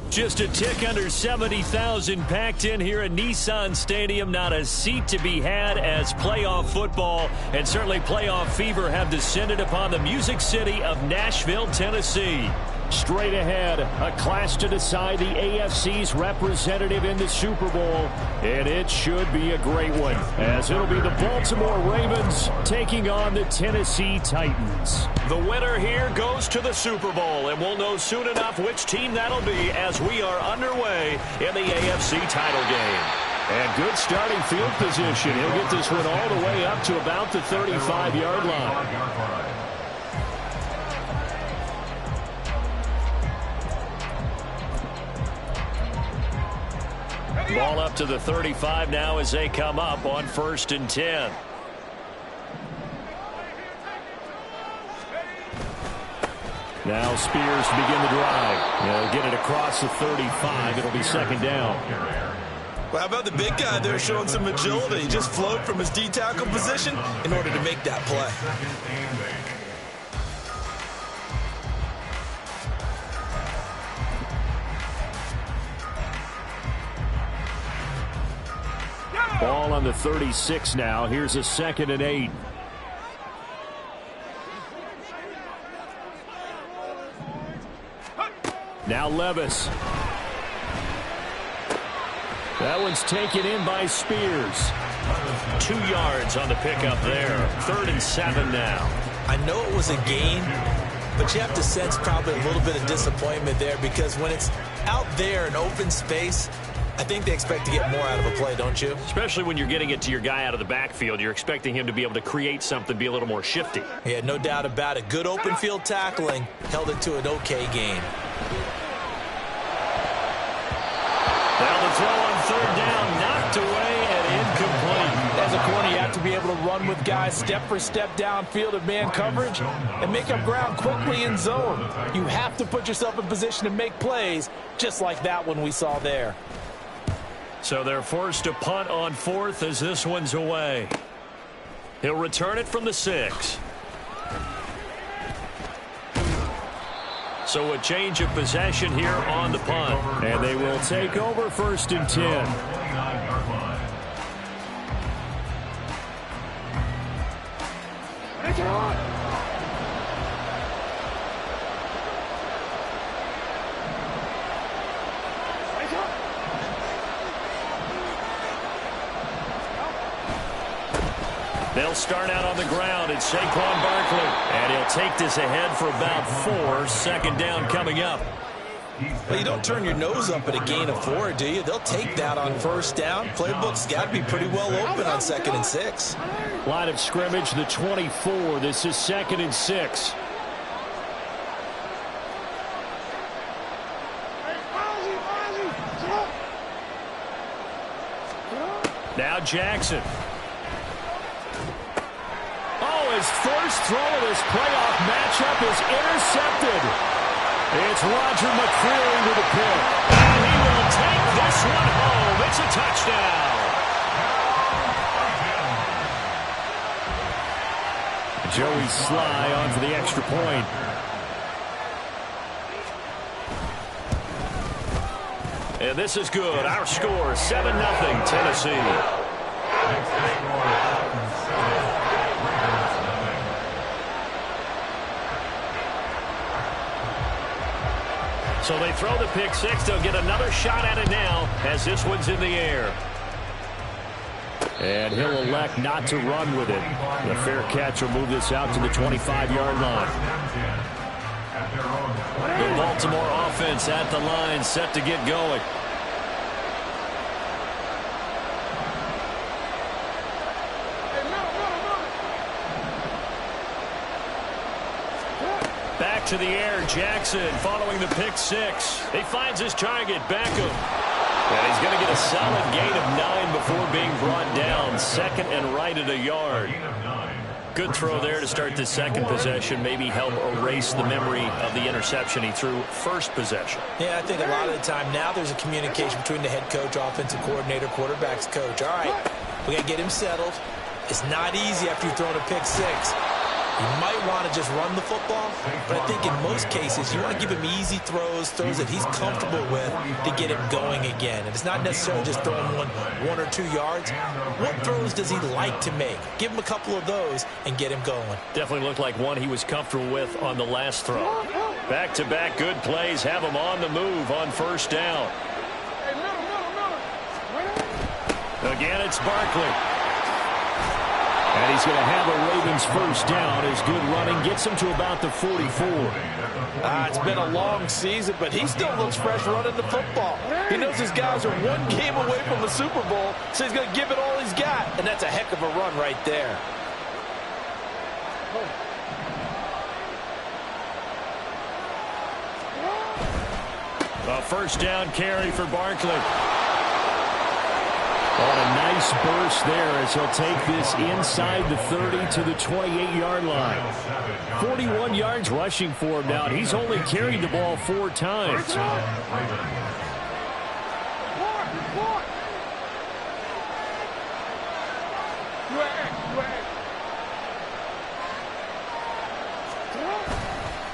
Just a tick under 70,000 packed in here at Nissan Stadium. Not a seat to be had as playoff football and certainly playoff fever have descended upon the Music City of Nashville, Tennessee. Straight ahead, a clash to decide the AFC's representative in the Super Bowl, and it should be a great one, as it'll be the Baltimore Ravens taking on the Tennessee Titans. The winner here goes to the Super Bowl, and we'll know soon enough which team that'll be as we are underway in the AFC title game. And good starting field position. He'll get this one all the way up to about the 35-yard line. Ball up to the 35 now as they come up on 1st and 10. Now Spears to begin the drive. They'll get it across the 35. It'll be 2nd down. Well, how about the big guy there showing some agility? He just flowed from his D-tackle position in order to make that play. Ball on the 36 now. Here's a 2nd and 8. Now Levis. That one's taken in by Spears. 2 yards on the pickup there. 3rd and 7 now. I know it was a gain, but you have to sense probably a little bit of disappointment there because when it's out there in open space, I think they expect to get more out of a play, don't you? Especially when you're getting it to your guy out of the backfield. You're expecting him to be able to create something, be a little more shifty. Yeah, no doubt about it. Good open field tackling held it to an okay gain. Now the throw on 3rd down, knocked away and incomplete. As a corner, you have to be able to run with guys step for step downfield in man coverage and make up ground quickly in zone. You have to put yourself in position to make plays, just like that one we saw there. So they're forced to punt on 4th as this one's away. He'll return it from the 6. So a change of possession here on the punt. And they will take over 1st and 10. They'll start out on the ground. It's Saquon Barkley. And he'll take this ahead for about 4. 2nd down coming up. Well, you don't turn your nose up at a gain of 4, do you? They'll take that on 1st down. Playbook's got to be pretty well open on 2nd and 6. Line of scrimmage, the 24. This is 2nd and 6. Now Jackson. His first throw of this playoff matchup is intercepted. It's Roger McCreary with a pick. And he will take this one home. It's a touchdown. Joey Sly on for the extra point. And this is good. Our score, 7-0 Tennessee. So they throw the pick 6. They'll get another shot at it now as this one's in the air. And he'll elect not to run with it. The fair catch will move this out to the 25-yard line. The Baltimore offense at the line, set to get going. Back to the air, Jackson following the pick six. He finds his target, Beckham. And he's going to get a solid gain of 9 before being brought down. Second and right at a yard. Good throw there to start the second possession. Maybe help erase the memory of the interception he threw first possession. Yeah, I think a lot of the time now there's a communication between the head coach, offensive coordinator, quarterback's coach. All right, we got to get him settled. It's not easy after you've thrown a pick six. You might want to just run the football, but I think in most cases you want to give him easy throws that he's comfortable with to get him going again. And it's not necessarily just throwing one or 2 yards. What throws does he like to make? Give him a couple of those and get him going. Definitely looked like one he was comfortable with on the last throw. Back-to-back good plays have him on the move on first down. Again, it's Barkley. And he's going to have a Ravens first down as good running gets him to about the 44. It's been a long season, but he still looks fresh running the football. He knows his guys are one game away from the Super Bowl, so he's going to give it all he's got, and that's a heck of a run right there. A first down carry for Barkley. On a nice burst there as he'll take this inside the 30 to the 28-yard line. 41 yards rushing for him now, and he's only carried the ball 4 times.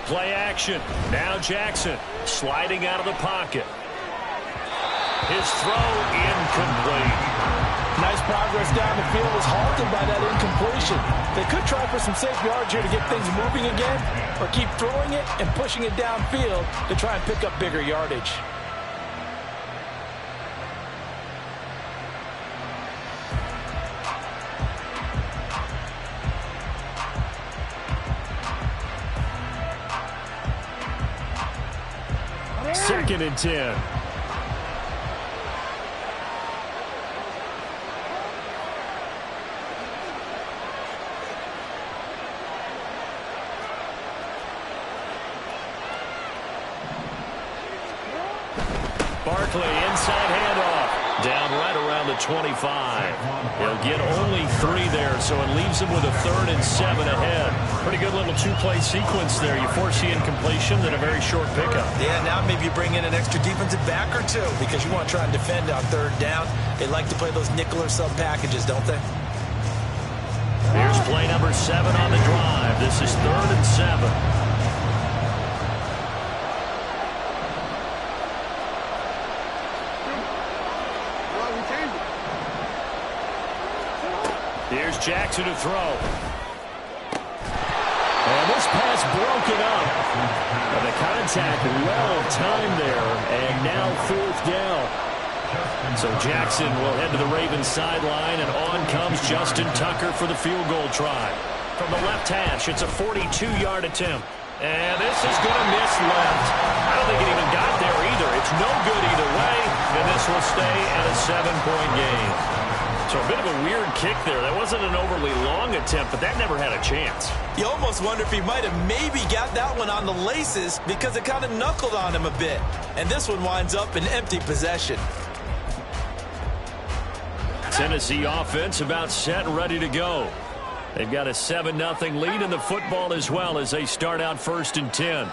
Play action. Now Jackson sliding out of the pocket. His throw incomplete. Nice progress down the field was halted by that incompletion. They could try for some safe yards here to get things moving again, or keep throwing it and pushing it downfield to try and pick up bigger yardage. Second and 10. Barkley, inside handoff. Down right around the 25. He'll get only 3 there, so it leaves him with a 3rd and 7 ahead. Pretty good little 2-play sequence there. You force the incompletion, then a very short pickup. Yeah, now maybe you bring in an extra defensive back or 2 because you want to try and defend on 3rd down. They like to play those nickel or sub packages, don't they? Here's play number 7 on the drive. This is 3rd and 7. Here's Jackson to throw. And this pass broken up. And the contact well timed there. And now 4th down. So Jackson will head to the Ravens sideline. And on comes Justin Tucker for the field goal try. From the left hash, it's a 42-yard attempt. And this is going to miss left. I don't think it even got there either. It's no good either way. And this will stay at a 7-point game. So a bit of a weird kick there. That wasn't an overly long attempt, but that never had a chance. You almost wonder if he might have maybe got that one on the laces because it kind of knuckled on him a bit. And this one winds up in empty possession. Tennessee offense about set and ready to go. They've got a 7-0 lead in the football as well as they start out 1st and 10.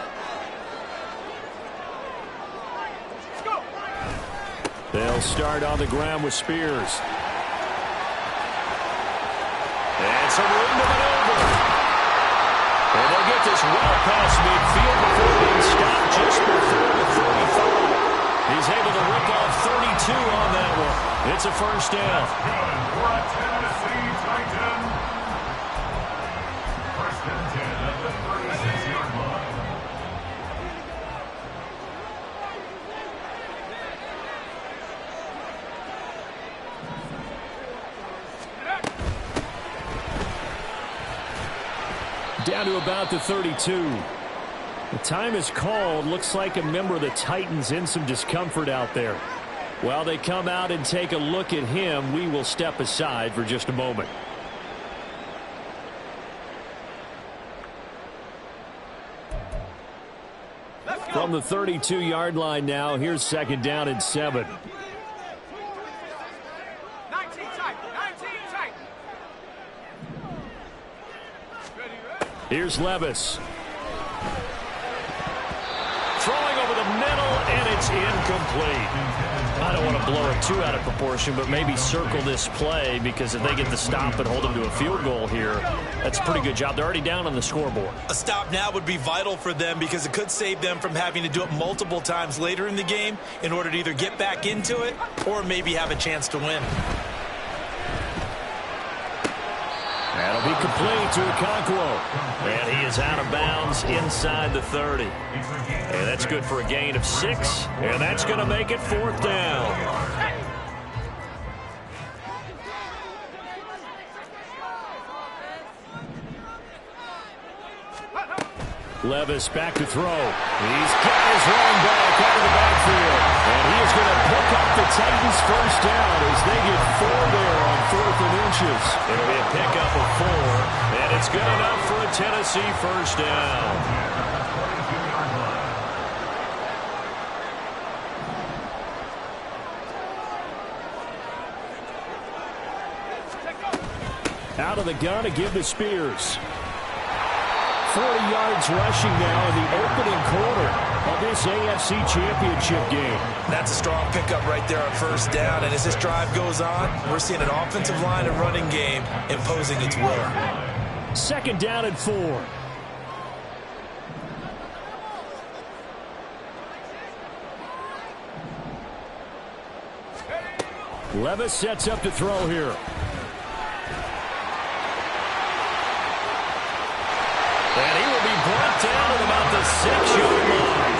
They'll start on the ground with Spears. And some room to maneuver. And they'll get this well past midfield before being stopped just before the 35. He's able to rip off 32 on that one. It's a first down. For a Tennessee Titan. 1st and 10 at the 36-yard line. Down to about the 32. The time is called. Looks like a member of the Titans in some discomfort out there. While they come out and take a look at him, we will step aside for just a moment. From the 32-yard line now, here's 2nd down and 7. 19 tight. Here's Levis. Throwing over the middle, and it's incomplete. I don't want to blow it too out of proportion, but maybe circle this play, because if they get the stop and hold them to a field goal here, that's a pretty good job. They're already down on the scoreboard. A stop now would be vital for them, because it could save them from having to do it multiple times later in the game in order to either get back into it or maybe have a chance to win. That'll be complete to Okonkwo. And he is out of bounds inside the 30. And that's good for a gain of 6. And that's going to make it 4th down. Levis back to throw. He's got his running back out of the backfield. And he is going to pick up the Titans' first down as they get 4 there on 4th and inches. It'll be a pickup of 4, and it's good enough for a Tennessee first down. Out of the gun to give to Spears. 40 yards rushing now in the opening quarter of this AFC Championship game. That's a strong pickup right there on first down. And as this drive goes on, we're seeing an offensive line and running game imposing its will. 2nd down and 4. Levis sets up to throw here. And he will be brought down at about the 6-yard line.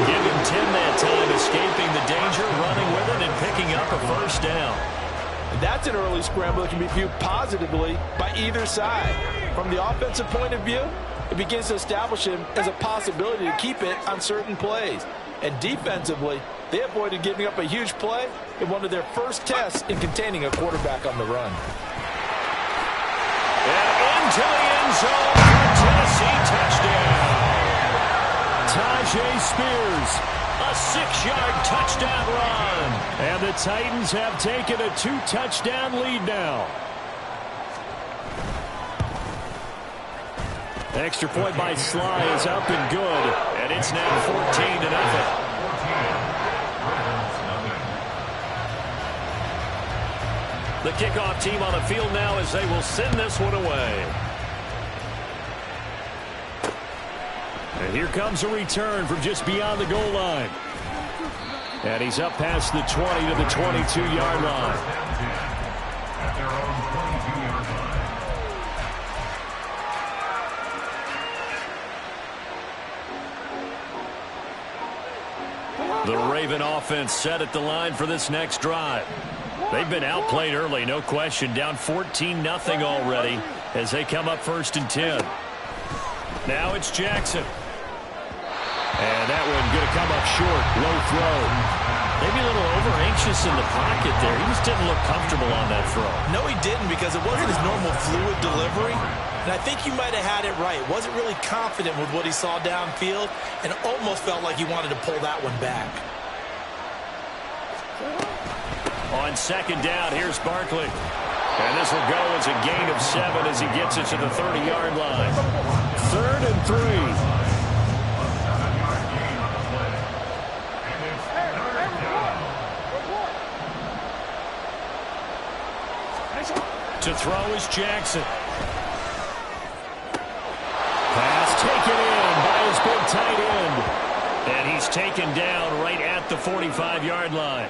Give him 10 that time, escaping the danger, running with it, and picking up a first down. That's an early scramble that can be viewed positively by either side. From the offensive point of view, it begins to establish him as a possibility to keep it on certain plays. And defensively, they avoided giving up a huge play in one of their first tests in containing a quarterback on the run. And into the end zone for a Tennessee touchdown. Tajay Spears, a 6-yard touchdown run. And the Titans have taken a 2-touchdown lead now. Extra point by Sly is up and good. And it's now 14-0. The kickoff team on the field now as they will send this one away. And here comes a return from just beyond the goal line. And he's up past the 20 to the 22-yard line. The Raven offense set at the line for this next drive. They've been outplayed early, no question. Down 14-0 already as they come up 1st and 10. Now it's Jackson. And that one going to come up short. Low throw. Maybe a little over-anxious in the pocket there. He just didn't look comfortable on that throw. No, he didn't, because it wasn't his normal fluid delivery. And I think you might have had it right. Wasn't really confident with what he saw downfield and almost felt like he wanted to pull that one back. On 2nd down, here's Barkley. And this will go as a gain of 7 as he gets it to the 30-yard line. 3rd and 3. To throw is Jackson. Pass taken in by his big tight end. And he's taken down right at the 45-yard line.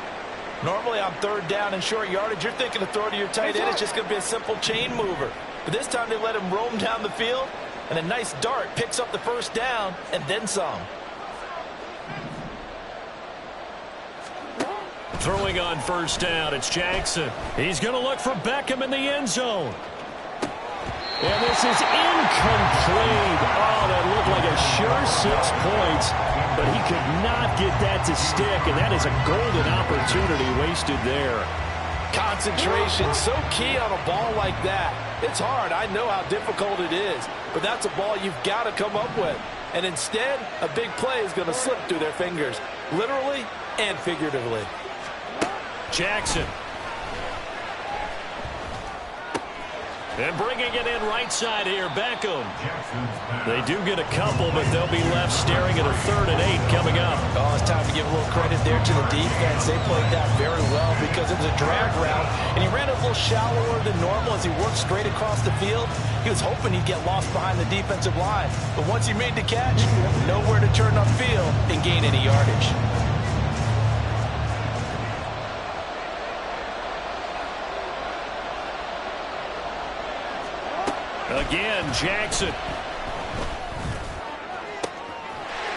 Normally on 3rd down and short yardage, you're thinking to throw to your tight end. It's just going to be a simple chain mover. But this time they let him roam down the field, and a nice dart picks up the first down and then some. Throwing on 1st down, it's Jackson. He's going to look for Beckham in the end zone. And this is incomplete. Oh, that looked like a sure 6 points, but he could not get that to stick, and that is a golden opportunity wasted there. Concentration, so key on a ball like that. It's hard. I know how difficult it is, but that's a ball you've got to come up with. And instead, a big play is going to slip through their fingers, literally and figuratively. Jackson. And bringing it in right side here, Beckham. They do get a couple, but they'll be left staring at a 3rd and 8 coming up. Oh, it's time to give a little credit there to the defense. They played that very well because it was a drag route, and he ran a little shallower than normal as he worked straight across the field. He was hoping he'd get lost behind the defensive line, but once he made the catch, nowhere to turn upfield and gain any yardage. Again, Jackson.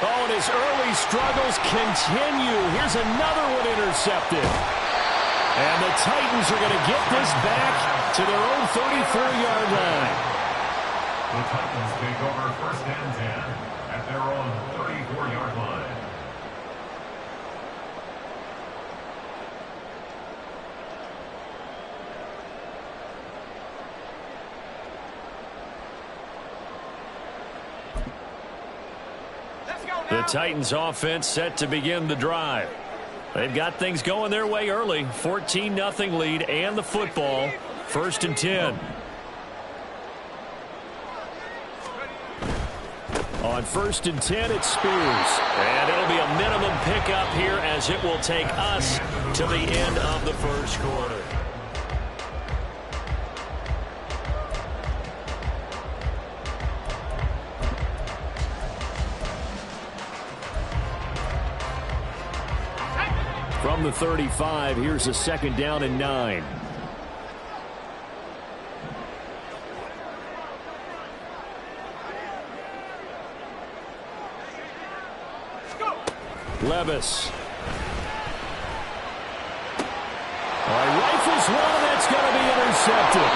Oh, and his early struggles continue. Here's another one intercepted. And the Titans are going to get this back to their own 34-yard line. The Titans take over 1st and 10 at their own 34-yard line. The Titans offense set to begin the drive. They've got things going their way early. 14-0 lead and the football. 1st and 10. On 1st and 10, it's Spears. And it'll be a minimum pickup here as it will take us to the end of the 1st quarter. From the 35, here's a 2nd down and 9. Levis. Rifles one, that's going to be intercepted.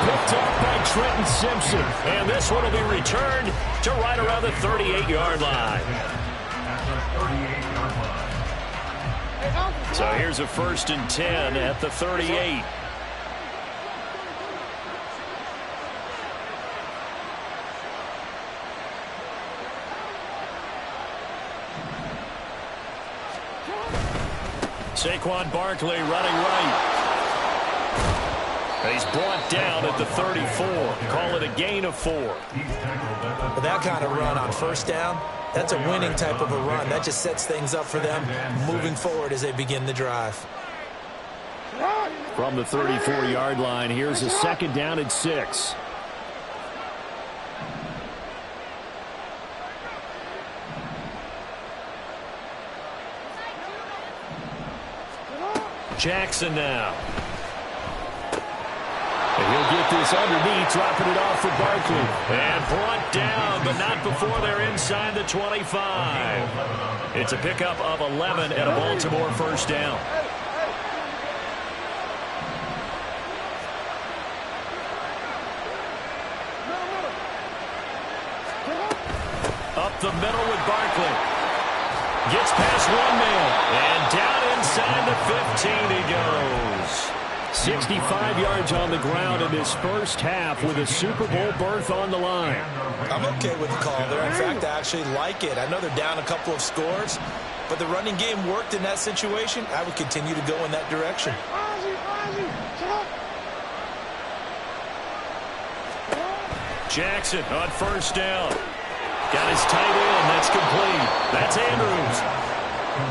Picked up by Trenton Simpson. And this one will be returned to right around the 38-yard line. So here's a 1st and 10 at the 38. Saquon Barkley running right. He's brought down at the 34. Call it a gain of 4. With that kind of run on 1st down, that's a winning type of a run. That just sets things up for them moving forward as they begin the drive. From the 34-yard line, here's a 2nd down and 6. Jackson now. And he'll get this underneath, dropping it off for Barkley. And brought down, but not before they're inside the 25. It's a pickup of 11 and a Baltimore 1st down. Up the middle with Barkley. Gets past one man. And down inside the 15 he goes. 65 yards on the ground in his first half with a Super Bowl berth on the line. I'm okay with the call there. In fact, I actually like it. I know they're down a couple of scores, but the running game worked in that situation. I would continue to go in that direction. Jackson on 1st down. Got his tight end. That's complete. That's Andrews.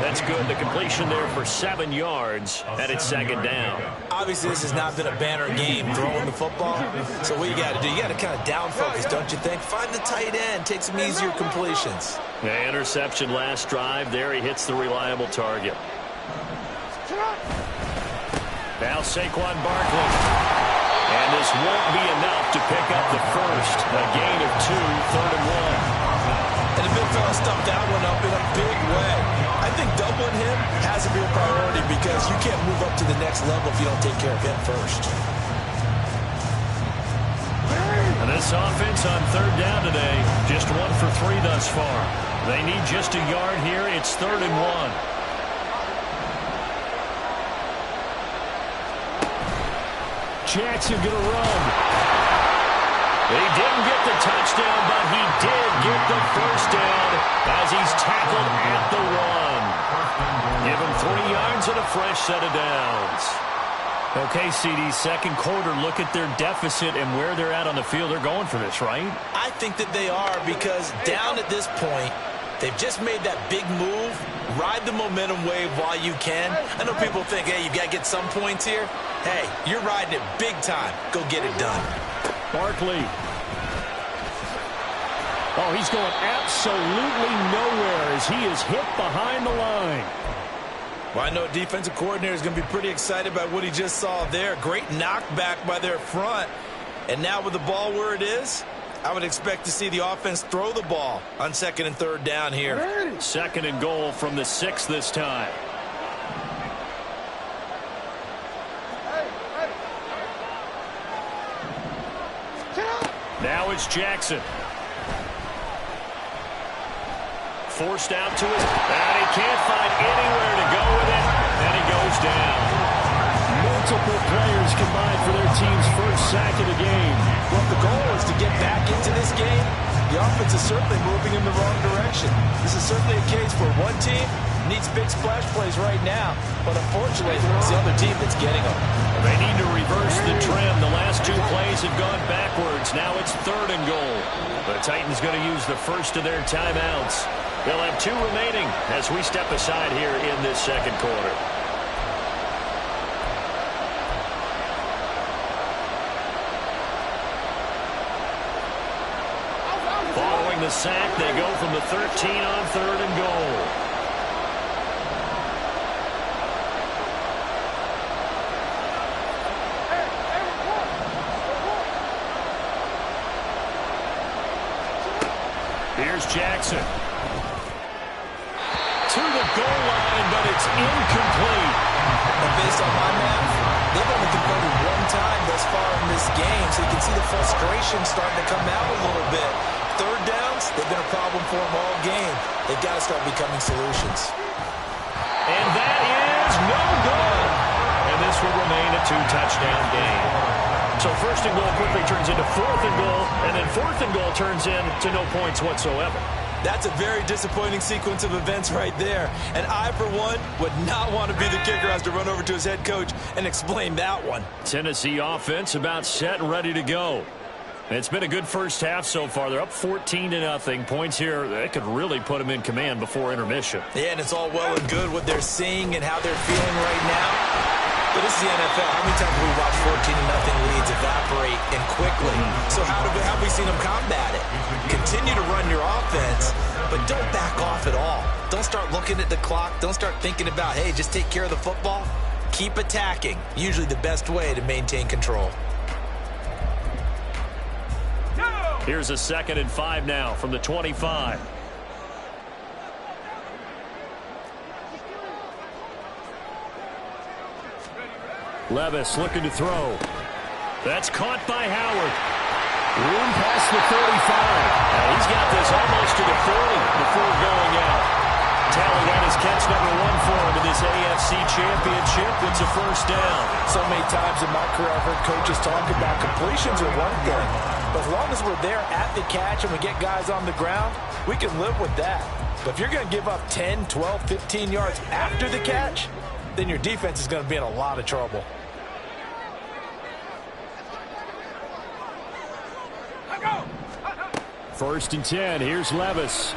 That's good. The completion there for 7 yards, and it's 2nd down. Obviously, this has not been a banner game throwing the football. So what you got to do, you got to kind of down focus, don't you think? Find the tight end. Take some easier completions. The interception last drive. There he hits the reliable target. Now Saquon Barkley. And this won't be enough to pick up the first. A gain of 2, 3rd and 1. And the big fella stuffed that one up in a big way. I think doubling him has to be a priority because you can't move up to the next level if you don't take care of him first. And this offense on 3rd down today, just 1 for 3 thus far. They need just a yard here. It's 3rd and 1. Jackson gonna run. He didn't get the touchdown, but he did get the first down as he's tackled at the 1. Give him 3 yards and a fresh set of downs. Okay, CD, second quarter, look at their deficit and where they're at on the field. They're going for this, right? I think that they are, because down at this point, they've just made that big move. Ride the momentum wave while you can. I know people think, hey, you got to get some points here. Hey, you're riding it big time. Go get it done. Barkley. Oh, he's going absolutely nowhere as he is hit behind the line. Well, I know defensive coordinator is going to be pretty excited by what he just saw there. Great knockback by their front. And now with the ball where it is, I would expect to see the offense throw the ball on 2nd and 3rd down here. 2nd and goal from the 6 this time. Now it's Jackson. Forced out to his, and he can't find anywhere to go with it, and he goes down. Multiple players combined for their team's first sack of the game. Well, if the goal is to get back into this game, the offense is certainly moving in the wrong direction. This is certainly a case where one team needs big splash plays right now, but unfortunately, it's the other team that's getting them. They need to reverse the trend. The last 2 plays have gone backwards. Now it's 3rd and goal. The Titans going to use the first of their timeouts. They'll have 2 remaining as we step aside here in this second quarter. Following the sack, they go from the 13 on 3rd and goal. Here's Jackson. To the goal line, but it's incomplete. And based on my math, they've only converted 1 time thus far in this game, so you can see the frustration starting to come out a little bit. 3rd downs, they've been a problem for them all game. They've got to start becoming solutions. And that is no good. And this will remain a 2-touchdown game. So 1st and goal quickly turns into 4th and goal, and then 4th and goal turns into no points whatsoever. That's a very disappointing sequence of events right there. And I, for one, would not want to be the kicker who has to run over to his head coach and explain that one. Tennessee offense about set and ready to go. It's been a good first half so far. They're up 14-0. Points here, that could really put them in command before intermission. Yeah, and it's all well and good what they're seeing and how they're feeling right now. But this is the NFL. How many times have we watched 14-0 leads evaporate and quickly? So how have we seen them combat it? Continue to run your offense, but don't back off at all. Don't start looking at the clock. Don't start thinking about, hey, just take care of the football. Keep attacking. Usually the best way to maintain control. Here's a 2nd and 5 now from the 25. Levis looking to throw. That's caught by Howard. Room past the 35. He's got this almost to the 40 before going out. Tally that is catch number 1 for him in this AFC Championship. It's a first down. So many times in my career, I've heard coaches talk about completions are one thing. But as long as we're there at the catch and we get guys on the ground, we can live with that. But if you're going to give up 10, 12, 15 yards after the catch, then your defense is going to be in a lot of trouble. 1st and 10. Here's Levis.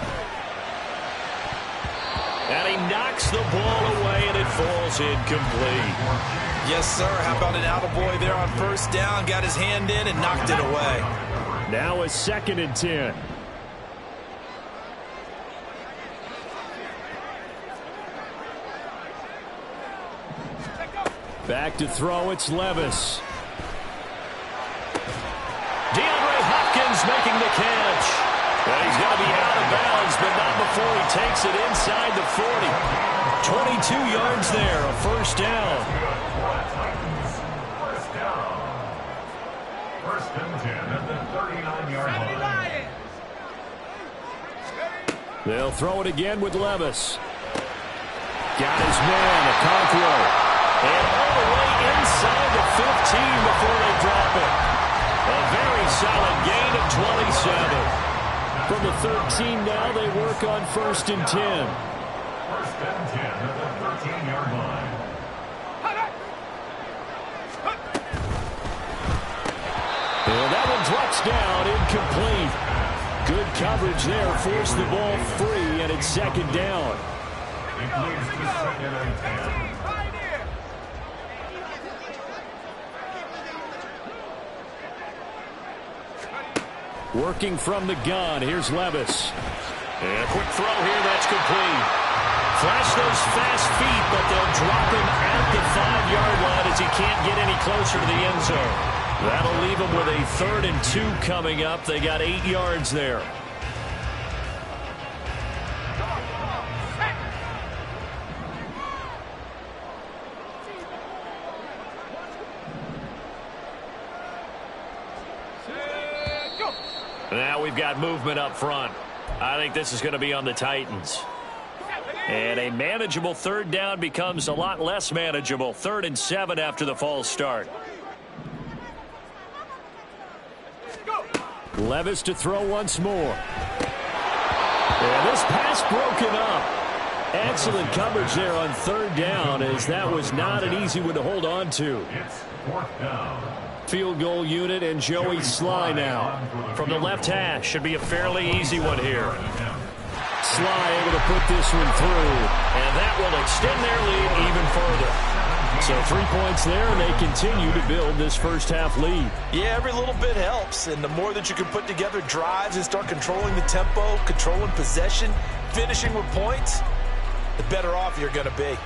And he knocks the ball away, and it falls incomplete. Yes, sir. How about an attaboy there on 1st down? Got his hand in and knocked it away. Now a 2nd and 10. Back to throw, it's Levis. DeAndre Hopkins making the catch. And he's going to be out of bounds, but not before he takes it inside the 40. 22 yards there, a first down. First down. 1st and 10 at the 39-yard line. They'll throw it again with Levis. Got his man, Okonkwo. And all the way inside the 15 before they drop it. A very solid gain of 27. From the 13 now, they work on 1st and 10. 1st and 10 at the 13-yard line. And that one drops down, incomplete. Good coverage there, forced the ball free, and it's 2nd down. It leads to 2nd and 10. Working from the gun, here's Levis. And a quick throw here, that's complete. Flash those fast feet, but they'll drop him at the 5-yard line as he can't get any closer to the end zone. That'll leave him with a 3rd and 2 coming up. They got 8 yards there. Now we've got movement up front. I think this is going to be on the Titans. And a manageable 3rd down becomes a lot less manageable. 3rd and 7 after the false start. Levis to throw once more. And this pass broken up. Excellent coverage there on 3rd down, as that was not an easy one to hold on to. It's 4th down. Field goal unit and Joey Sly now. From the left hash, should be a fairly easy one here. Sly able to put this one through, and that will extend their lead even further. So 3 points there, and they continue to build this first half lead. Yeah, every little bit helps, and the more that you can put together drives and start controlling the tempo, controlling possession, finishing with points, the better off you're going to be.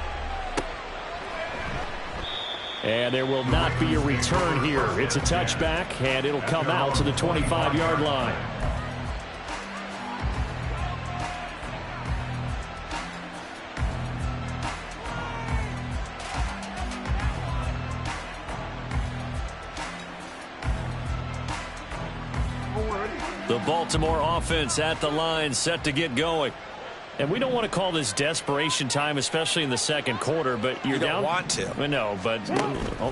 And there will not be a return here. It's a touchback, and it'll come out to the 25-yard line. The Baltimore offense at the line, set to get going. And we don't want to call this desperation time, especially in the 2nd quarter, but you're down. You don't want to. No, but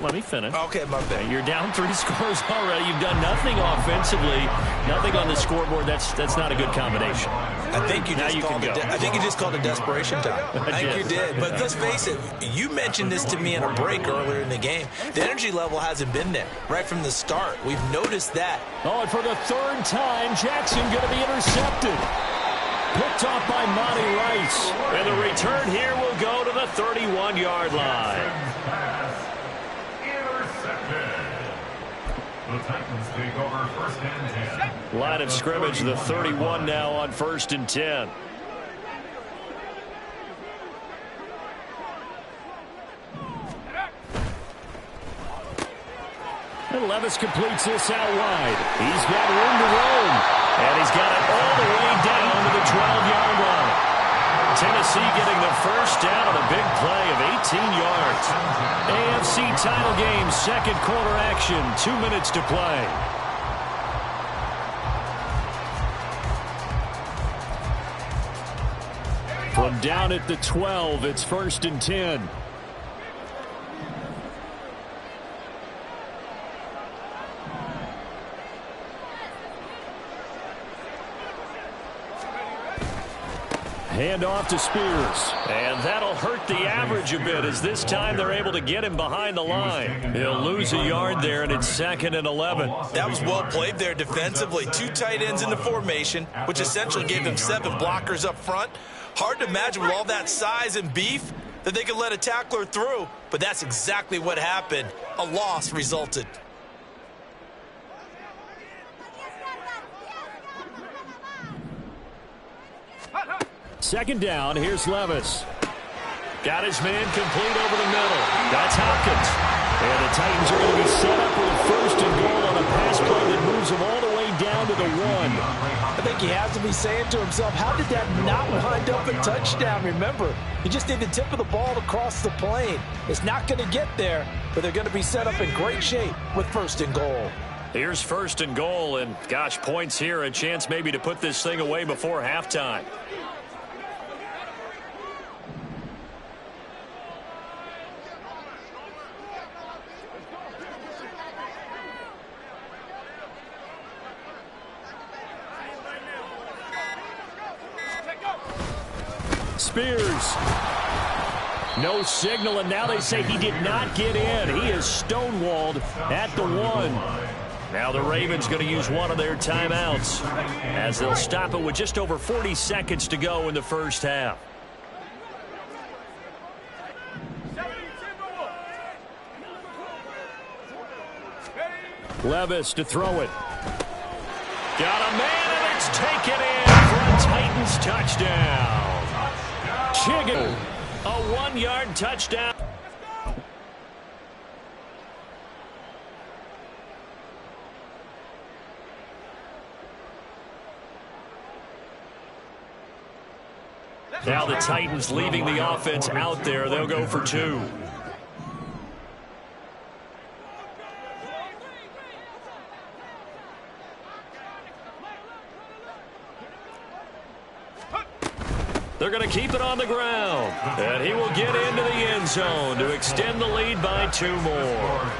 let me finish. Okay, my bad. You're down 3 scores already. You've done nothing offensively, nothing on the scoreboard. That's not a good combination. I think you just called it desperation time. I think you did. But let's face it, you mentioned this to me in a break earlier in the game. The energy level hasn't been there right from the start. We've noticed that. Oh, and for the 3rd time, Jackson going to be intercepted. Picked off by Monty Rice. And the return here will go to the 31-yard line. The Titans take over 1st and 10. Line of scrimmage, the 31 now on 1st and 10. And Levis completes this out wide. He's got room to roam. And he's got it all the way down to the 12-yard line. Tennessee getting the first down on a big play of 18 yards. AFC title game, 2nd quarter action, 2 minutes to play. From down at the 12, it's 1st and 10. Hand off to Spears. And that'll hurt the average a bit, as this time they're able to get him behind the line. He'll lose a yard there, and it's 2nd and 11. That was well played there defensively. 2 tight ends in the formation, which essentially gave them 7 blockers up front. Hard to imagine with all that size and beef that they could let a tackler through, but that's exactly what happened. A loss resulted. Second down, here's Levis. Got his man complete over the middle. That's Hopkins. And the Titans are going to be set up with a 1st and goal on a pass play that moves them all the way down to the 1. I think he has to be saying to himself, how did that not wind up a touchdown? Remember, you just need the tip of the ball to cross the plane. It's not going to get there, but they're going to be set up in great shape with 1st and goal. Here's 1st and goal, and gosh, points here, a chance maybe to put this thing away before halftime. Spears. No signal, and now they say he did not get in. He is stonewalled at the 1. Now the Ravens going to use one of their timeouts as they'll stop it with just over 40 seconds to go in the first half. Levis to throw it. Got a man, and it's taken in for a Titans touchdown. Chicken. A 1-yard touchdown. Now the Titans leaving the offense out there. They'll go for 2. They're going to keep it on the ground. And he will get into the end zone to extend the lead by 2 more.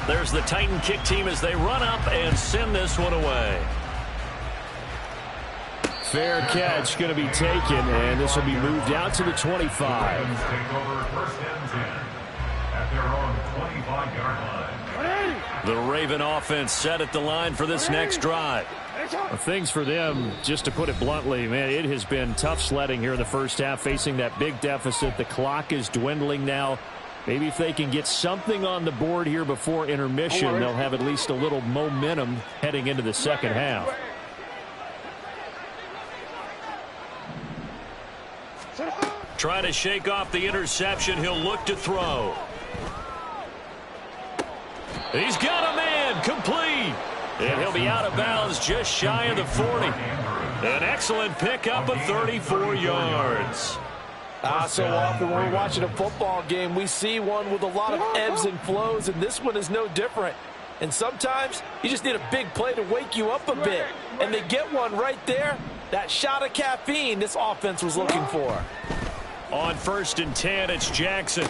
There's the Titan kick team as they run up and send this one away. Fair catch going to be taken, and this will be moved out to the 25. The Raven offense set at the line for this next drive. Well, things for them, just to put it bluntly, man, it has been tough sledding here in the first half, facing that big deficit. The clock is dwindling now. Maybe if they can get something on the board here before intermission, they'll have at least a little momentum heading into the second half. Trying to shake off the interception. He'll look to throw. He's got a man, complete. And he'll be out of bounds just shy of the 40. An excellent pickup of 34 yards. So often when we're watching a football game, we see one with a lot of ebbs and flows, and this one is no different. And sometimes you just need a big play to wake you up a bit. And they get one right there. That shot of caffeine this offense was looking for. On 1st and 10, it's Jackson.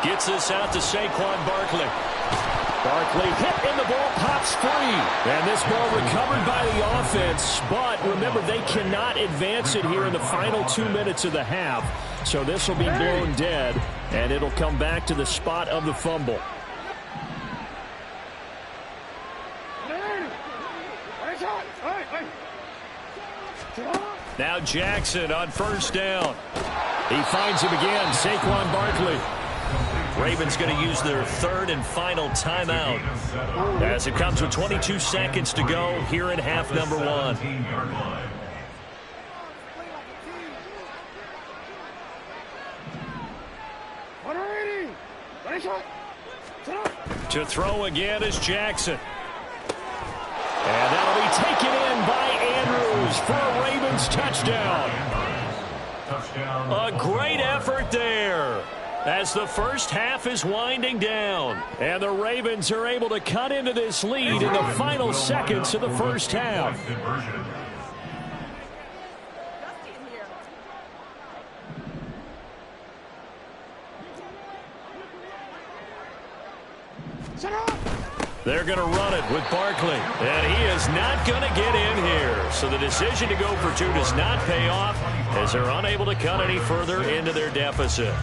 Gets this out to Saquon Barkley. Barkley hit and the ball pops free. And this ball recovered by the offense. But remember, they cannot advance it here in the final 2 minutes of the half. So this will be blown dead, and it'll come back to the spot of the fumble. Now Jackson on 1st down. He finds him again, Saquon Barkley. Ravens going to use their 3rd and final timeout as it comes with 22 seconds to go here in half number 1. To throw again is Jackson. And that'll be taken in by Andrews for a Ravens touchdown. A great effort there as the first half is winding down. And the Ravens are able to cut into this lead in the final seconds of the first half. They're going to run it with Barkley, and he is not going to get in here. So the decision to go for 2 does not pay off as they're unable to cut any further into their deficit.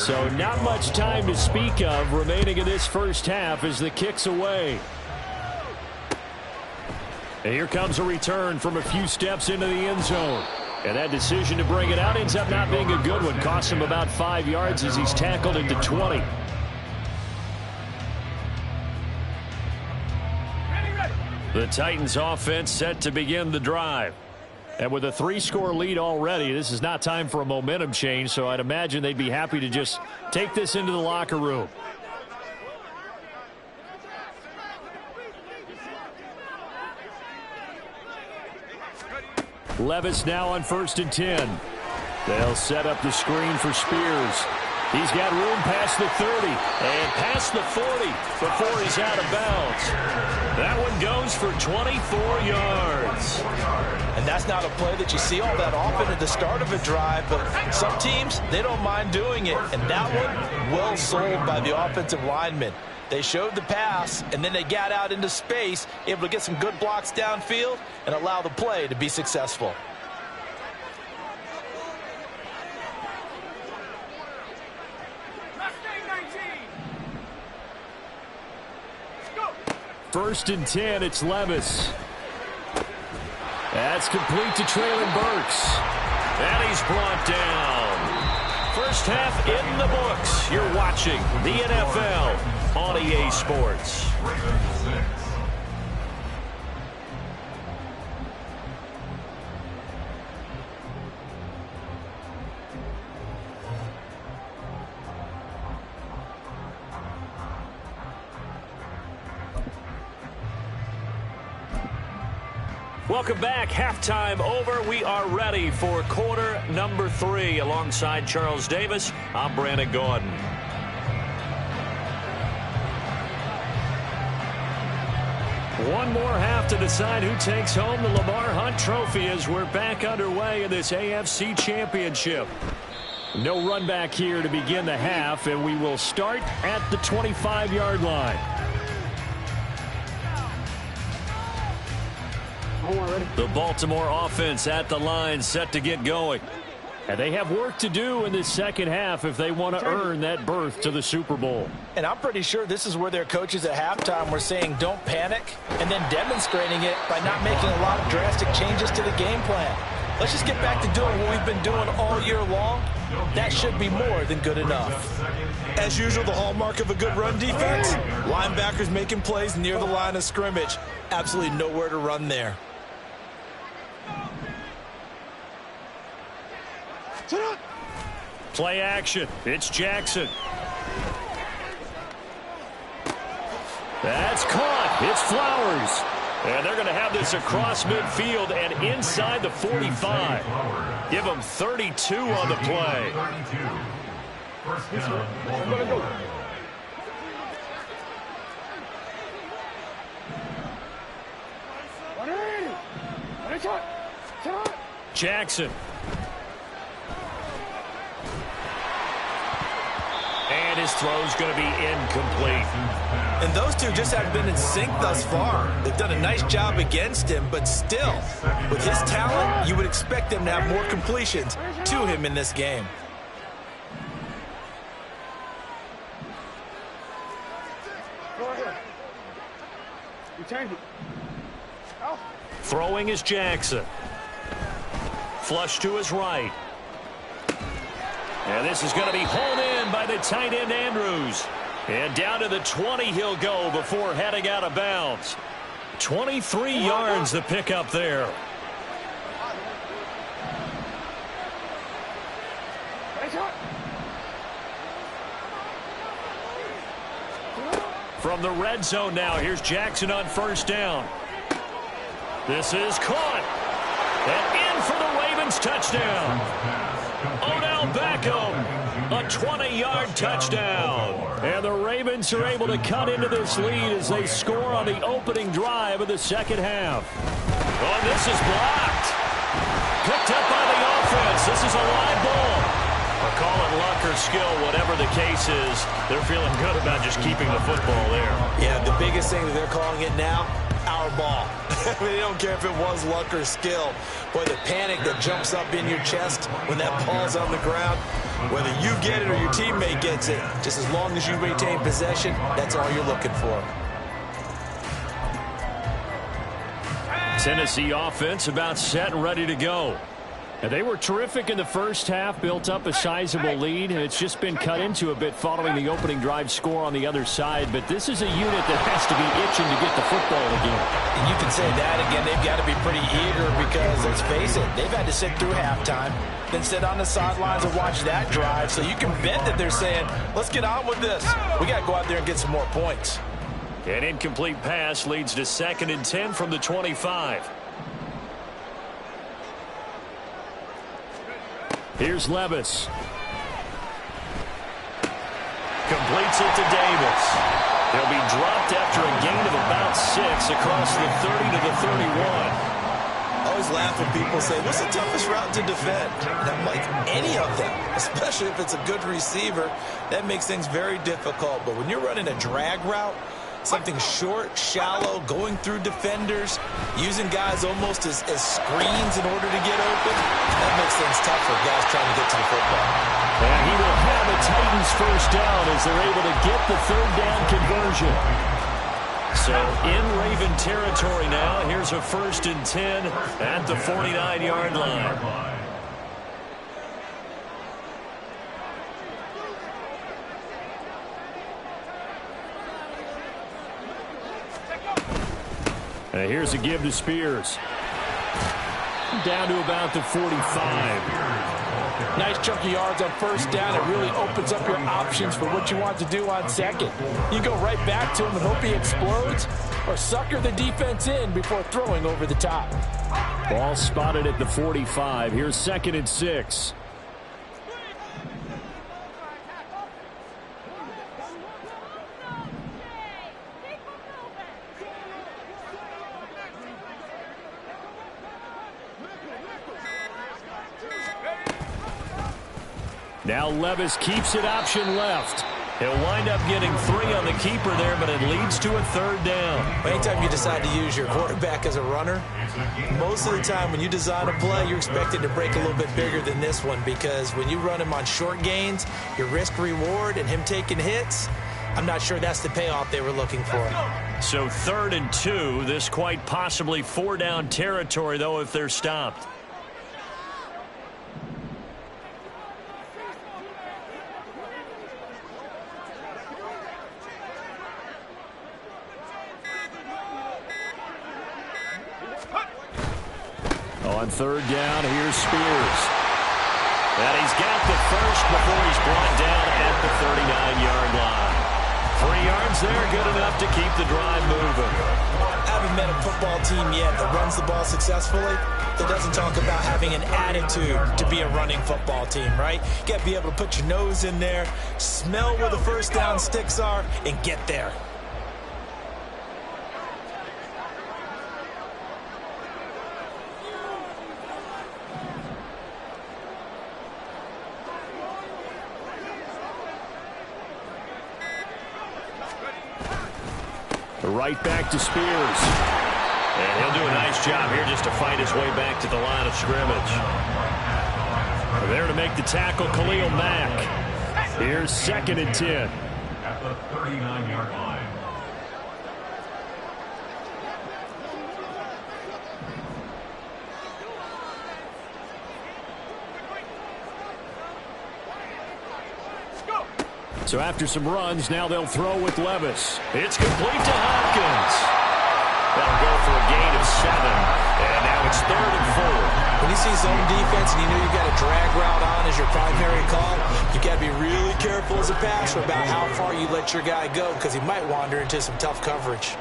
So not much time to speak of remaining in this first half as the kick's away. And here comes a return from a few steps into the end zone. And that decision to bring it out ends up not being a good one. Costs him about 5 yards as he's tackled into 20. The Titans offense set to begin the drive. And with a 3-score lead already, this is not time for a momentum change, so I'd imagine they'd be happy to just take this into the locker room. Levis now on 1st and 10. They'll set up the screen for Spears. He's got room past the 30 and past the 40 before he's out of bounds. That one goes for 24 yards. And that's not a play that you see all that often at the start of a drive, but some teams, they don't mind doing it. And that one, well sold by the offensive lineman. They showed the pass, and then they got out into space, able to get some good blocks downfield and allow the play to be successful. First and 10, it's Levis. That's complete to Traylon Burks. And he's brought down. First half in the books. You're watching the NFL on EA Sports. Welcome back. Halftime over. We are ready for quarter number 3. Alongside Charles Davis, I'm Brandon Gordon. One more half to decide who takes home the Lamar Hunt Trophy as we're back underway in this AFC Championship. No run back here to begin the half, and we will start at the 25-yard line. The Baltimore offense at the line, set to get going. And they have work to do in this second half if they want to earn that berth to the Super Bowl. And I'm pretty sure this is where their coaches at halftime were saying don't panic, and then demonstrating it by not making a lot of drastic changes to the game plan. Let's just get back to doing what we've been doing all year long. That should be more than good enough. As usual, the hallmark of a good run defense, linebackers making plays near the line of scrimmage. Absolutely nowhere to run there. Play action. It's Jackson. That's caught. It's Flowers. And they're going to have this across midfield and inside the 45. Give them 32 on the play. Jackson. And his throw's going to be incomplete. And those two just haven't been in sync thus far. They've done a nice job against him, but still, with his talent, you would expect them to have more completions to him in this game. Throwing is Jackson. Flush to his right. And this is going to be hauled in by the tight end Andrews. And down to the 20 he'll go before heading out of bounds. 23 yards the pickup there. From the red zone now, here's Jackson on first down. This is caught. And in for the Ravens touchdown. Odell Beckham, a 20-yard touchdown. And the Ravens are able to cut into this lead as they score on the opening drive of the second half. Oh, this is blocked. Picked up by the offense. This is a live ball. Or call it luck or skill, whatever the case is, they're feeling good about just keeping the football there. Yeah, the biggest thing that they're calling it now, our ball. I mean, they don't care if it was luck or skill. Boy, the panic that jumps up in your chest when that ball's on the ground, whether you get it or your teammate gets it, just as long as you maintain possession, that's all you're looking for. Tennessee offense about set and ready to go. And they were terrific in the first half, built up a sizable lead, and it's just been cut into a bit following the opening drive score on the other side. But this is a unit that has to be itching to get the football again. And you can say that again. They've got to be pretty eager because, let's face it, they've had to sit through halftime, then sit on the sidelines and watch that drive. So you can bet that they're saying, let's get on with this. We got to go out there and get some more points. An incomplete pass leads to 2nd and 10 from the 25. Here's Levis. completes it to Davis. He'll be dropped after a gain of about 6 across the 30 to the 31. I always laugh when people say, what's the toughest route to defend? And I'm like, any of them, especially if it's a good receiver. That makes things very difficult. But when you're running a drag route, something short, shallow, going through defenders, using guys almost as screens in order to get open, that makes things tough for guys trying to get to the football. And he will have a Titans first down as they're able to get the third down conversion. So in Raven territory now, here's a 1st and 10 at the 49-yard line. And here's a give to Spears. Down to about the 45. Nice chunk of yards on first down. It really opens up your options for what you want to do on second. You go right back to him and hope he explodes, or sucker the defense in before throwing over the top. Ball spotted at the 45. Here's 2nd and 6. Now Levis keeps it option left. He'll wind up getting 3 on the keeper there, but it leads to a 3rd down. Anytime you decide to use your quarterback as a runner, most of the time when you design a play, you're expected to break a little bit bigger than this one, because when you run him on short gains, your risk-reward and him taking hits, I'm not sure that's the payoff they were looking for. So 3rd and 2, this quite possibly 4-down territory, though, if they're stopped. On 3rd down, here's Spears. And he's got the first before he's brought down at the 39-yard line. 3 yards there, good enough to keep the drive moving. I haven't met a football team yet that runs the ball successfully that doesn't talk about having an attitude to be a running football team, right? You got to be able to put your nose in there, smell where the first down sticks are, and get there. Right back to Spears. And he'll do a nice job here just to fight his way back to the line of scrimmage. There to make the tackle, Khalil Mack. Here's 2nd and 10. At the 39-yard line. So after some runs, now they'll throw with Levis. It's complete to Hopkins. That'll go for a gain of 7. And now it's 3rd and 4. When you see zone defense and you know you've got a drag route on as your primary call, you've got to be really careful as a passer about how far you let your guy go, because he might wander into some tough coverage.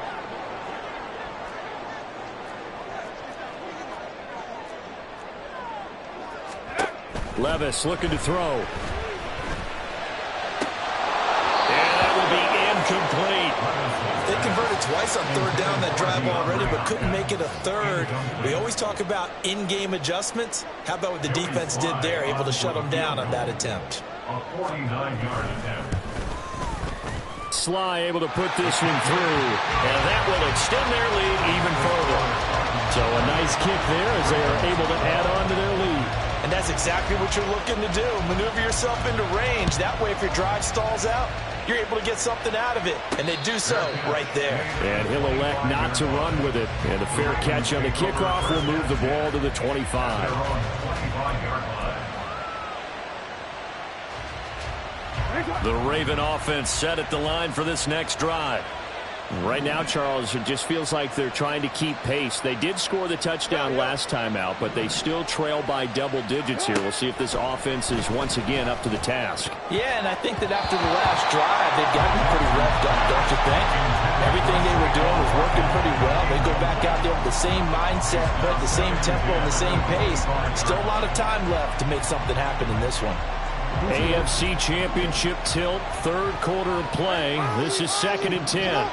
Levis looking to throw. Complete. They converted twice on 3rd down that drive already, but couldn't make it a 3rd. We always talk about in-game adjustments. How about what the defense did there, able to shut them down on that attempt? A 49-yard attempt. Sly able to put this one through, and that will extend their lead even further. So a nice kick there as they are able to add on to their lead. And that's exactly what you're looking to do. Maneuver yourself into range. That way, if your drive stalls out, you're able to get something out of it. And they do so right there. And he'll elect not to run with it. And a fair catch on the kickoff will move the ball to the 25. The Raven offense set at the line for this next drive. Right now, Charles, it just feels like they're trying to keep pace. They did score the touchdown last time out, but they still trail by double digits here. We'll see if this offense is once again up to the task. Yeah, and I think that after the last drive, they've gotten pretty revved up, don't you think? Everything they were doing was working pretty well. They go back out there with the same mindset, but the same tempo and the same pace. Still a lot of time left to make something happen in this one. AFC Championship tilt, third quarter of play. This is 2nd and 10.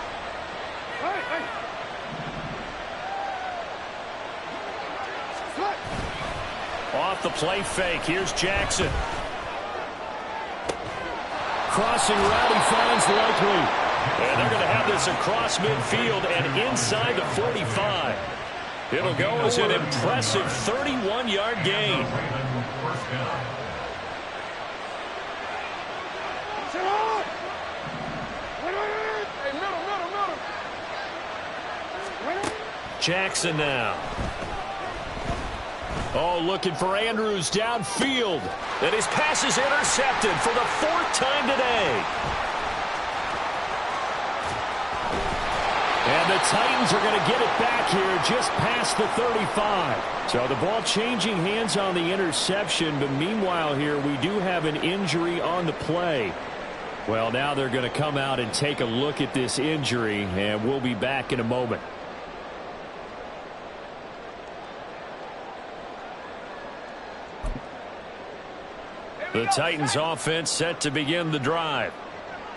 Off the play fake. Here's Jackson. Crossing route, he finds Likely. And they're going to have this across midfield and inside the 45. It'll go as an impressive 31-yard gain. Jackson now. Oh, looking for Andrews downfield. And his pass is intercepted for the 4th time today. And the Titans are going to get it back here just past the 35. So the ball changing hands on the interception, but meanwhile here we do have an injury on the play. Well, now they're going to come out and take a look at this injury, and we'll be back in a moment. The Titans offense set to begin the drive.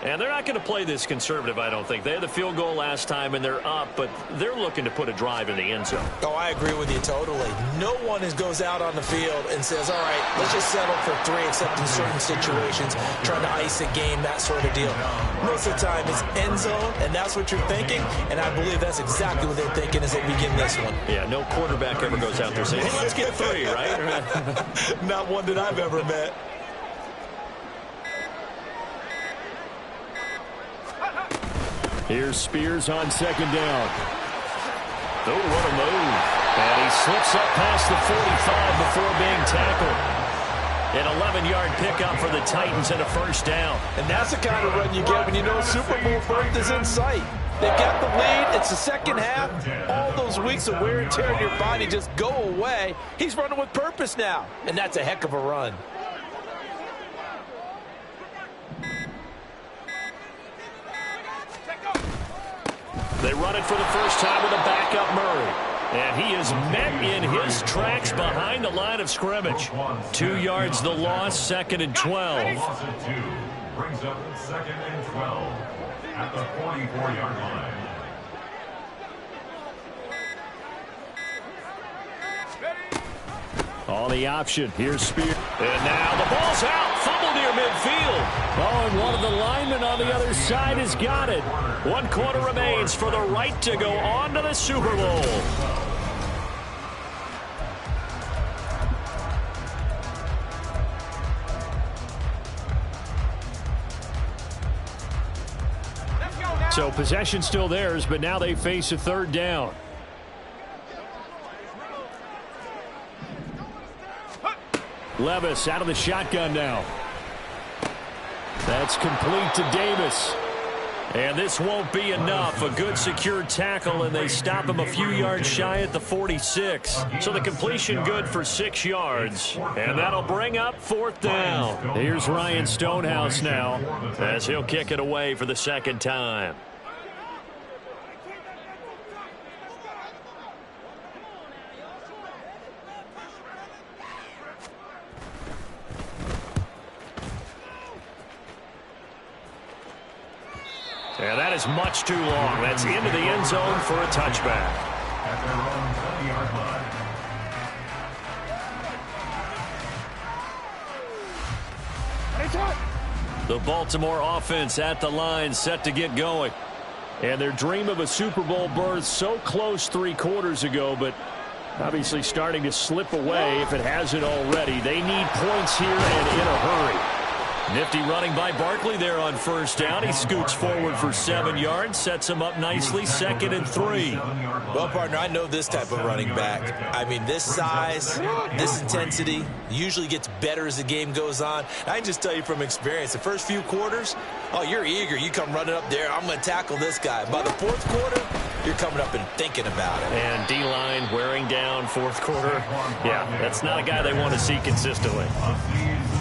And they're not going to play this conservative, I don't think. They had the field goal last time, and they're up, but they're looking to put a drive in the end zone. Oh, I agree with you totally. No one goes out on the field and says, all right, let's just settle for 3, except in certain situations, trying to ice a game, that sort of deal. Most of the time, it's end zone, and that's what you're thinking, and I believe that's exactly what they're thinking as they begin this one. Yeah, no quarterback ever goes out there saying, hey, let's get 3, right? Not one that I've ever met. Here's Spears on 2nd down. Oh, what a move. And he slips up past the 45 before being tackled. An 11-yard pickup for the Titans and a 1st down. And that's the kind of run you get when you know Super Bowl berth is in sight. They've got the lead. It's the second half. All those weeks of wear and tear in your body just go away. He's running with purpose now. And that's a heck of a run. They run it for the first time with a backup Murray. And he is met in his tracks behind the line of scrimmage. 2 yards the loss, 2nd and 12. Loss of 2 brings up 2nd and 12 at the 44-yard line. On the option, here's Spears. And now the ball's out. Fumble near midfield. Oh, and one of the linemen on the other side has got it. 1 quarter remains for the right to go on to the Super Bowl. So possession still theirs, but now they face a 3rd down. Levis out of the shotgun now. That's complete to Davis. And this won't be enough. A good secure tackle, and they stop him a few yards shy at the 46. So the completion good for 6 yards. And that'll bring up 4th down. Here's Ryan Stonehouse now as he'll kick it away for the 2nd time. And that is much too long. That's into the end zone for a touchback. At their own 20-yard line. The Baltimore offense at the line, set to get going. And their dream of a Super Bowl berth so close 3 quarters ago, but obviously starting to slip away if it hasn't already. They need points here and in a hurry. Nifty running by Barkley there on 1st down. He scoots forward for 7 yards, sets him up nicely, 2nd and 3. Well, partner, I know this type of running back. I mean, this size, this intensity usually gets better as the game goes on. I can just tell you from experience, the first few quarters, oh, you're eager. You come running up there, I'm going to tackle this guy. By the 4th quarter, you're coming up and thinking about it. And D-line wearing down 4th quarter. Yeah, that's not a guy they want to see consistently.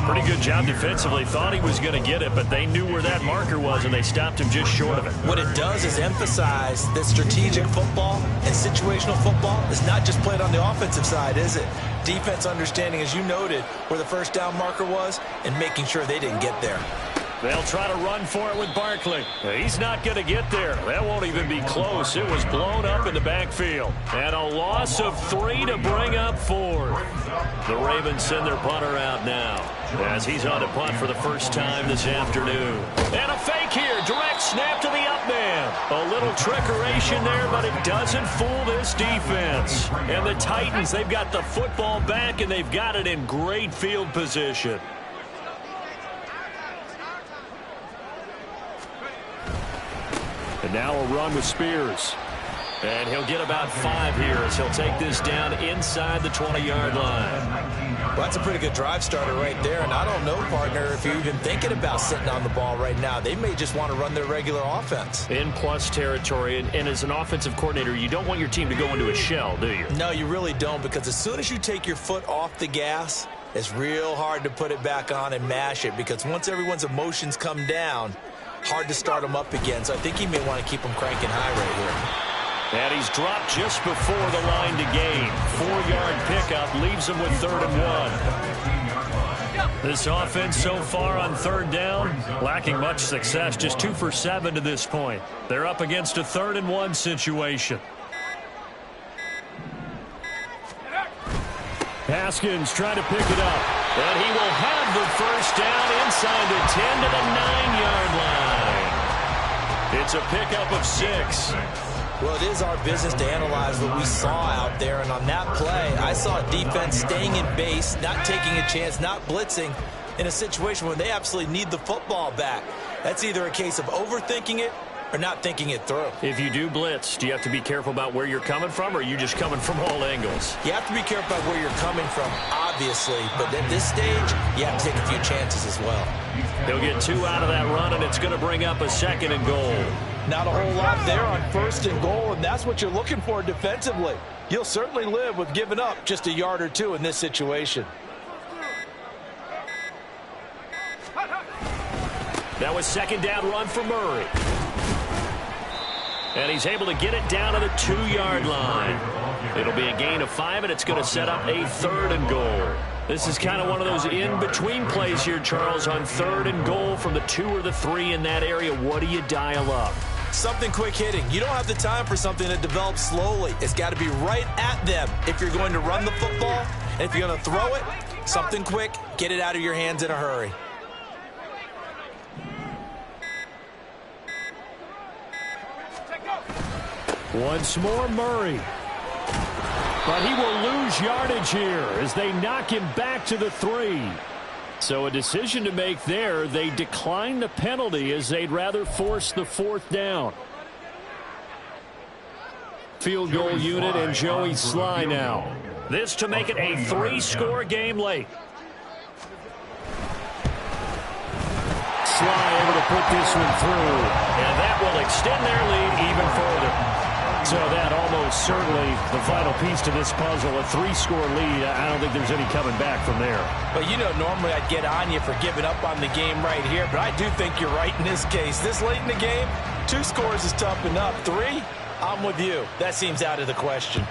Pretty good job defensively. Thought he was going to get it, but they knew where that marker was, and they stopped him just short of it. What it does is emphasize that strategic football and situational football is not just played on the offensive side, is it? Defense understanding, as you noted, where the first down marker was and making sure they didn't get there. They'll try to run for it with Barkley. He's not going to get there. That won't even be close. It was blown up in the backfield. And a loss of 3 to bring up 4. The Ravens send their punter out now as he's on to punt for the first time this afternoon. And a fake here. Direct snap to the up man. A little trickeration there, but it doesn't fool this defense. And the Titans, they've got the football back, and they've got it in great field position. And now a run with Spears. And he'll get about 5 here as he'll take this down inside the 20-yard line. Well, that's a pretty good drive starter right there. And I don't know, partner, if you're even thinking about sitting on the ball right now. They may just want to run their regular offense. In plus territory. And as an offensive coordinator, you don't want your team to go into a shell, do you? No, you really don't, because as soon as you take your foot off the gas, it's real hard to put it back on and mash it, because once everyone's emotions come down, hard to start them up again. So I think he may want to keep them cranking high right here. And he's dropped just before the line to gain. 4-yard pickup leaves him with 3rd and 1. This offense so far on 3rd down, lacking much success. Just 2 for 7 to this point. They're up against a 3rd and 1 situation. Haskins trying to pick it up. And he will have the first down inside the 10 to the 9-yard line. It's a pickup of 6. Well, it is our business to analyze what we saw out there. And on that play, I saw defense staying in base, not taking a chance, not blitzing in a situation where they absolutely need the football back. That's either a case of overthinking it or not thinking it through. If you do blitz, do you have to be careful about where you're coming from, or are you just coming from all angles? You have to be careful about where you're coming from, obviously. But at this stage, you have to take a few chances as well. He'll get 2 out of that run, and it's going to bring up a 2nd and goal. Not a whole lot there on 1st and goal, and that's what you're looking for defensively. You'll certainly live with giving up just a yard or 2 in this situation. That was 2nd down run for Murray. And he's able to get it down to the 2-yard line. It'll be a gain of 5, and it's going to set up a 3rd and goal. This is kind of one of those in-between plays here, Charles, on 3rd and goal from the 2 or the 3 in that area. What do you dial up? Something quick hitting. You don't have the time for something that develops slowly. It's got to be right at them if you're going to run the football. And if you're going to throw it, something quick, get it out of your hands in a hurry. Once more, Murray. But he will lose yardage here as they knock him back to the 3. So a decision to make there. They decline the penalty as they'd rather force the 4th down. Field goal unit and Joey Sly now. This to make it a 3-score game late. Sly able to put this one through. And that will extend their lead even further. So that almost certainly the final piece to this puzzle, a 3-score lead. I don't think there's any coming back from there. But you know, normally I'd get on you for giving up on the game right here, but I do think you're right in this case. This late in the game, 2 scores is tough enough. 3, I'm with you. That seems out of the question.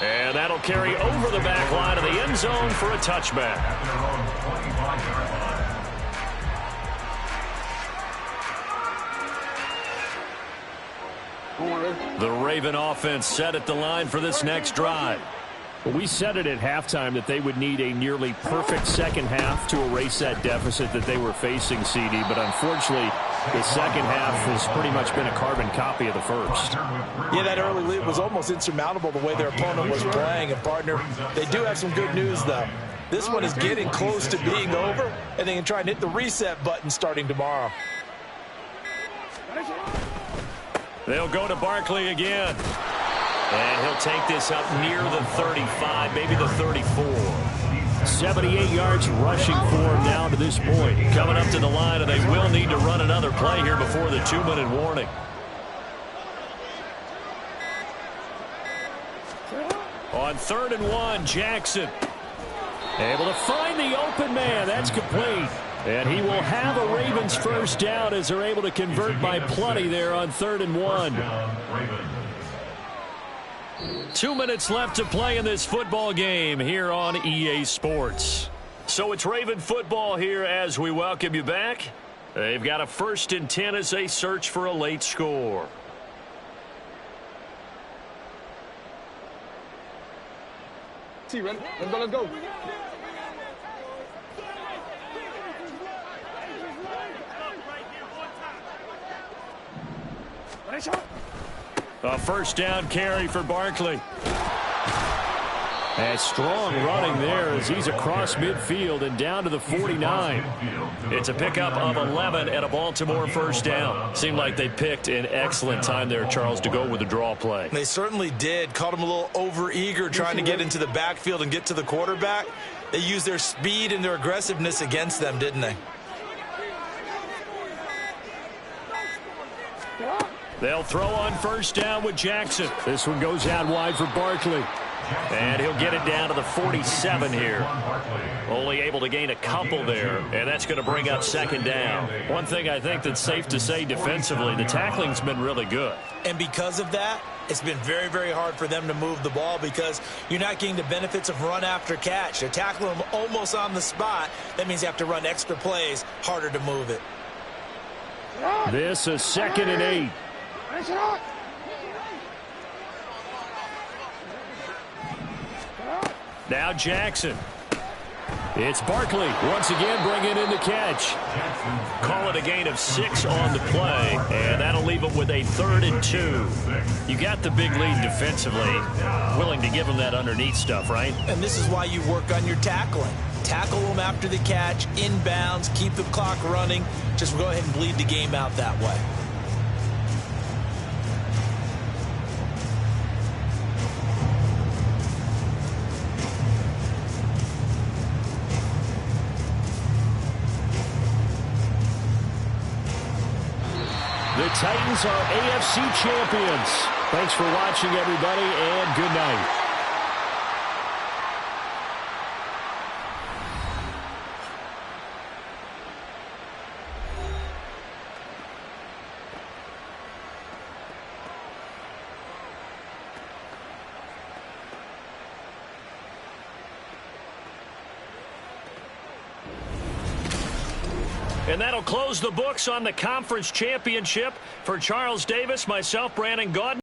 And that'll carry over the back line of the end zone for a touchback. The Raven offense set at the line for this next drive. We said it at halftime that they would need a nearly perfect second half to erase that deficit that they were facing, CD. But unfortunately, the second half has pretty much been a carbon copy of the first. Yeah, that early lead was almost insurmountable the way their opponent was playing. And, partner, they do have some good news, though. This one is getting close to being over, and they can try and hit the reset button starting tomorrow. They'll go to Barkley again. And he'll take this up near the 35, maybe the 34. 78 yards rushing for him now to this point. Coming up to the line, and they will need to run another play here before the 2-minute warning. On On 3rd and 1, Jackson. Able to find the open man. That's complete. And he will have a Ravens first down as they're able to convert by plenty there on 3rd and 1. 2 minutes left to play in this football game here on EA Sports. So it's Raven football here as we welcome you back. They've got a 1st and 10 as they search for a late score. Ready? Let's go. A first down carry for Barkley. A strong running there as he's across midfield and down to the 49. It's a pickup of 11 and a Baltimore first down. Seemed like they picked an excellent time there, Charles, to go with the draw play. They certainly did. Caught him a little over-eager trying to get into the backfield and get to the quarterback. They used their speed and their aggressiveness against them, didn't they? They'll throw on first down with Jackson. This one goes out wide for Barkley. And he'll get it down to the 47 here. Only able to gain a couple there, and that's going to bring up 2nd down. One thing I think that's safe to say defensively, the tackling's been really good. And because of that, it's been very, very hard for them to move the ball because you're not getting the benefits of run after catch. They're tackling them almost on the spot. That means you have to run extra plays, harder to move it. This is 2nd and 8. Now Jackson. It's Barkley once again bringing in the catch. Call it a gain of 6 on the play, and that'll leave them with a 3rd and 2. You got the big lead defensively. Willing to give them that underneath stuff, right? And this is why you work on your tackling. Tackle them after the catch, inbounds, keep the clock running. Just go ahead and bleed the game out that way. The Titans are AFC champions. Thanks for watching, everybody, and good night. And that'll close the books on the conference championship for Charles Davis, myself, Brandon Gaudin.